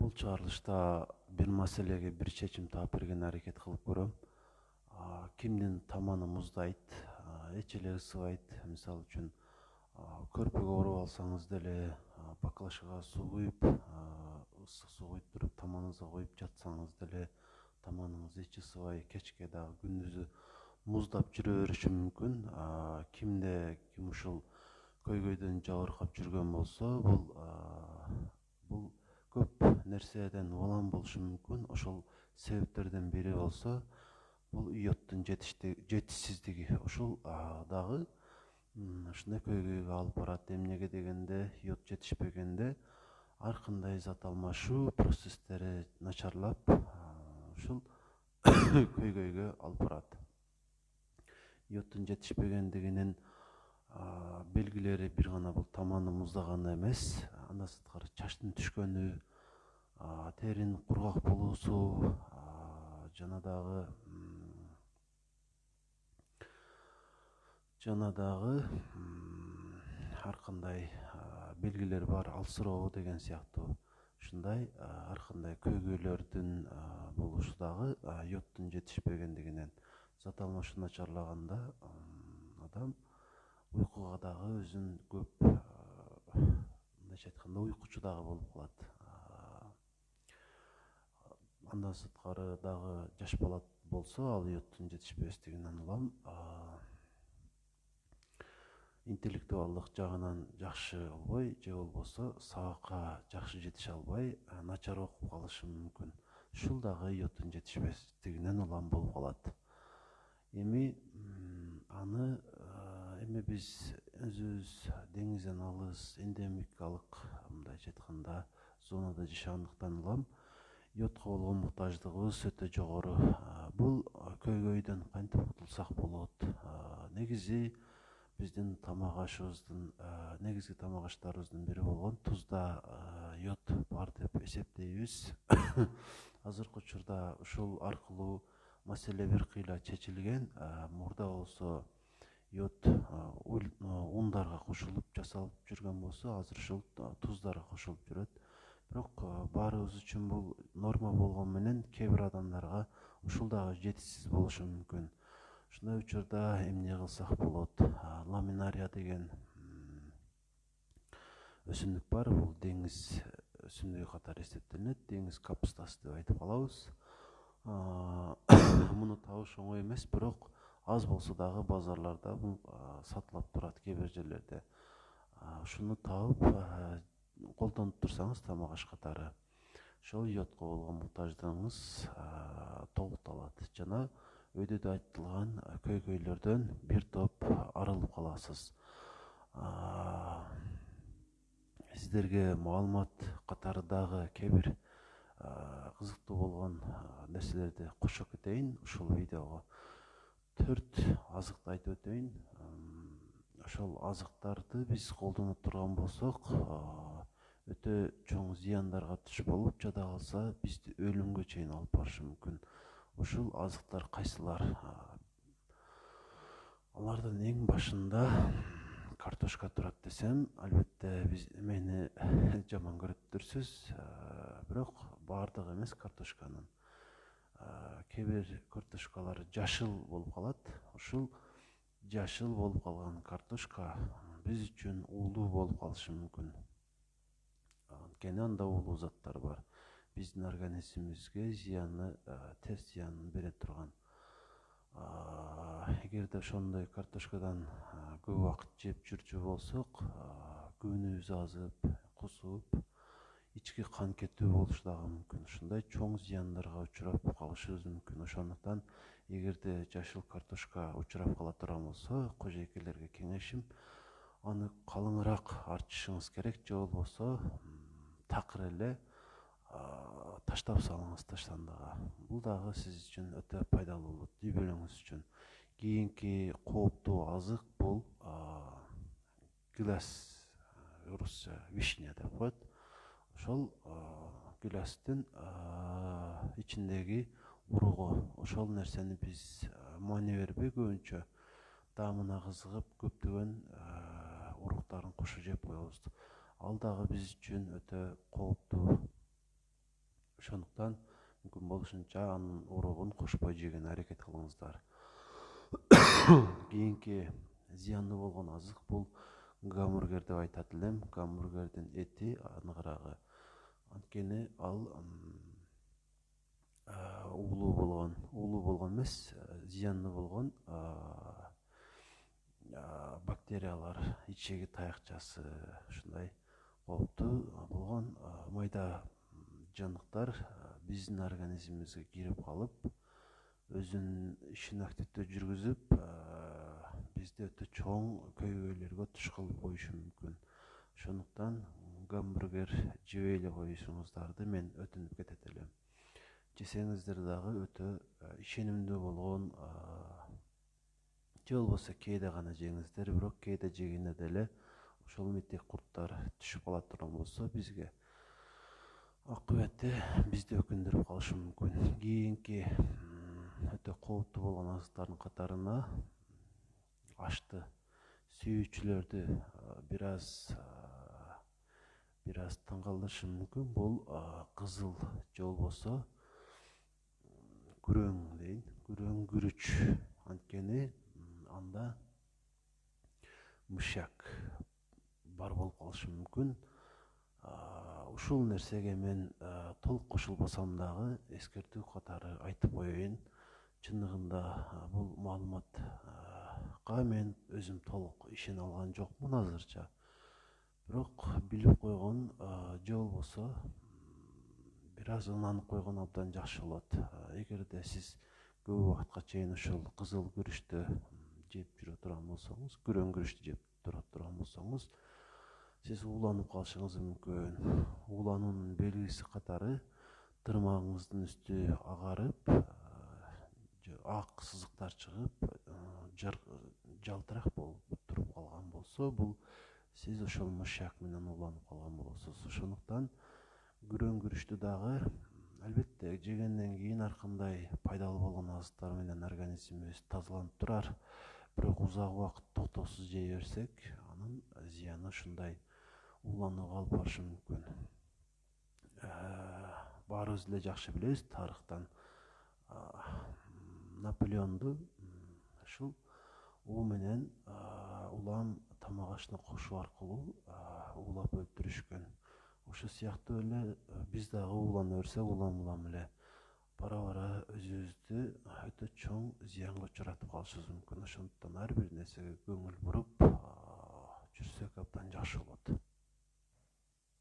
Бул чыгарылышта бир маселеге бир чечим таап бергенге аракет кылып көрөм. Кимдин таманы муздайт, эч эле ысыбайт. Мисалы үчүн көрпөгө оруп алсаңыз деле, баклажкага суу куюп, ысык суу куюп туруп таманыңызга коюп жатсаңыз деле таманыңыз эч ысыбай, кечке дагы күндүзү муздап жүрө бериши мүмкүн. Ким ушул көйгөйдөн жабыркап жүргөн болсо, бул көп нерседен улам болушу мүмкүн. Ошол себептерден бири болсо, бул йоддун жетишсиздиги. Ушул дагы ушундай көйгөйгө алып барат. Эмнеге дегенде, йод жетишпегенде ар кандай зат алмашуу процесстери начарлап, ушул көйгөйгө алып барат. Йоддун жетишпегендигинин белгилери бир гана бул таманы муздаганы эмес, андан сырткары чачтын түшкөнү, теринин кургак болуусу, жана дагы ар кандай белгилер бар, алсыроо деген сыяктуу ушундай ар кандай көйгөйлөрдүн болушу дагы йоддун жетишпегендигинен. Зат алмашуу начарлаганда адам уйкуга дагы өзүн көп, мындайча айтканда, уйкучу дагы болуп калат. Андан сырткары дагы жаш бала болсо, ал йоддун жетишпестигинен улам интеллектуалдык жагынан жакшы болбой, же болбосо сабакка жакшы жетише албай, начар окуп калышы мүмкүн. Ушул дагы йоддун жетишпестигинен улам болуп калат. Эми биз өзүбүз деңизден алыс, эндемикалык, мындайча айтканда, зонада жашагандыктан улам йодко болгон муктаждыгыбыз өтө жогору. Бул көйгөйдөн кантип кутулсак болот? Негизи биздин тамак ашыбыздын, негизги тамак аштарыбыздын бири болгон тузда йод бар деп эсептейбиз. Азыркы учурда ушул аркылуу маселе бир кыйла чечилген. Мурда болсо йод ундарга кошулуп жасалып жүргөн болсо, азыр ушул туздарга кошулуп жүрөт. Бирок баарыбыз үчүн бул норма болгон менен кээ бир адамдарга ушул дагы жетишсиз болушу мүмкүн. Ушундай учурда эмне кылсак болот? Ламинария деген өсүмдүк бар. Бул деңиз өсүмдүгү катары эсептелинет. Деңиз капустасы деп айтып калабыз. Муну табыш оңой эмес, бирок аз болсо дагы базарларда бул сатылып турат кээ бир жерлерде. Ушуну табып колдонуп турсаңыз тамак аш катары, ошол йодко болгон муктаждыгыңыз толукталат жана өйдөдө айтылган көйгөйлөрдөн бир топ арылып каласыз. Сиздерге маалымат катары дагы кээ бир кызыктуу болгон нерселерди кошо кетейин. Ушул видеого 4 азыкты айтып өтөйүн. Ошол азыктарды биз колдонуп турган болсок, өтө чоң зыяндарга туш болуп, жада калса бизди өлүмгө чейин алып барышы мүмкүн. Ушул азыктар кайсылар? Алардын эң башында картошка турат десем, албетте биз мени жаман көрөттүрсүз, бирок баардыгы эмес картошканын. Кээ бир картошкалар жашыл болуп калат. Ушул жашыл болуп калган картошка биз үчүн уулуу болуп калышы мүмкүн. Анткени анда уулуу заттар бар. Биздин организмибизге терс зыянын бере турган. Эгерде ошондой картошкадан көп убакыт жеп жүрчү болсок, күбүнүбүз азып, кусуп, ички кан кетүү болушу дагы мүмкүн. Ушундай чоң зыяндарга учурап калышыбыз мүмкүн. Ошондуктан эгерде жашыл картошка учурап кала турган болсо, кожойкелерге кеңешим, аны калыңыраак арчышыңыз керек, же болбосо такыр эле таштап салыңыз таштандыга. Бул дагы сиз үчүн өтө пайдалуу болот, үй бүлөңүз үчүн. Кийинки кооптуу азык бул гүлас, орусча вишня деп коет. Ошол гүластын ичиндеги уругу, ошол нерсени биз маани бербей көбүнчө даамына кызыгып көптөгөн уруктарын кошо жеп коебуз. Ал дагы биз үчүн өтө кооптуу Ошондуктан мүмкүн болушунча анын уробун кошпой жегенге аракет кылыңыздар. Кийинки зыяндуу болгон азык бул гамбургер деп айтат элем. Гамбургердин эти аныгыраагы. Анткени ал уулуу болгон эмес, зыяндуу болгон бактериялар, ичеги таякчасы, ушундай кооптуу болгон майда жандыктар биздин организмибизге кирип калып, өзүнүн ишин активдүү жүргүзүп, бизде өтө чоң көйгөйлөргө туш кылып коюшу мүмкүн. Ошондуктан гамбургер жебей эле коюшуңуздарды мен өтүнүп кетет элем. Жесеңиздер дагы өтө ишенимдүү болгон, же болбосо кээде гана жеңиздер, бирок кээде жегенде деле ошол митек курттар түшүп кала турган болсо, бизге акыбети бизди өкүндүрүп калышы мүмкүн. Кийинки өтө кооптуу болгон азыктардын катарына ашты сүйүүчүлөрдү бир аз таң калтырышы мүмкүн. Бул кызыл же болбосо күрөң дейин, күрөң күрүч. Анткени анда мышьяк бар болуп калышы мүмкүн. Ушул нерсеге мен толук кошулбасам дагы эскертүү катары айтып коеюн. Чындыгында бул маалыматка мен өзүм толук ишене алган жокмун азырча. Бирок билип койгон же болбосо бир аз ынанып койгон абдан жакшы болот. Эгерде сиз көп убакытка чейин ушул кызыл күрүчтү жеп жүрө турган болсоңуз, күрөң күрүчтү жеп тура турган болсоңуз, сиз ууланып калышыңыз мүмкүн. Уулануунун белгиси катары тырмагыңыздын үстү агарып, ак сызыктар чыгып, жалтырак болуп туруп калган болсо, бул сиз ошол мышьяк менен ууланып калган болосуз. Ошондуктан күрөң күрүчтү дагы албетте жегенден кийин ар кандай пайдалуу болгон азыктар менен организмибиз тазаланып турар. Бирок узак убакыт токтоосуз жей берсек, анын зыяны ушундай ууланууга алып барышы мүмкүн. Баарыбыз эле жакшы билебиз тарыхтан, Наполеонду ушул уу менен улам тамак ашына кошуу аркылуу уулап өлтүрүшкөн. Ошол сыяктуу эле биз дагы уулана берсек, улам эле бара өзүбүздү өтө чоң зыянга учуратып калышыбыз мүмкүн. Ошондуктан ар бир нерсеге көңүл буруп жүрсөк абдан жакшы болот.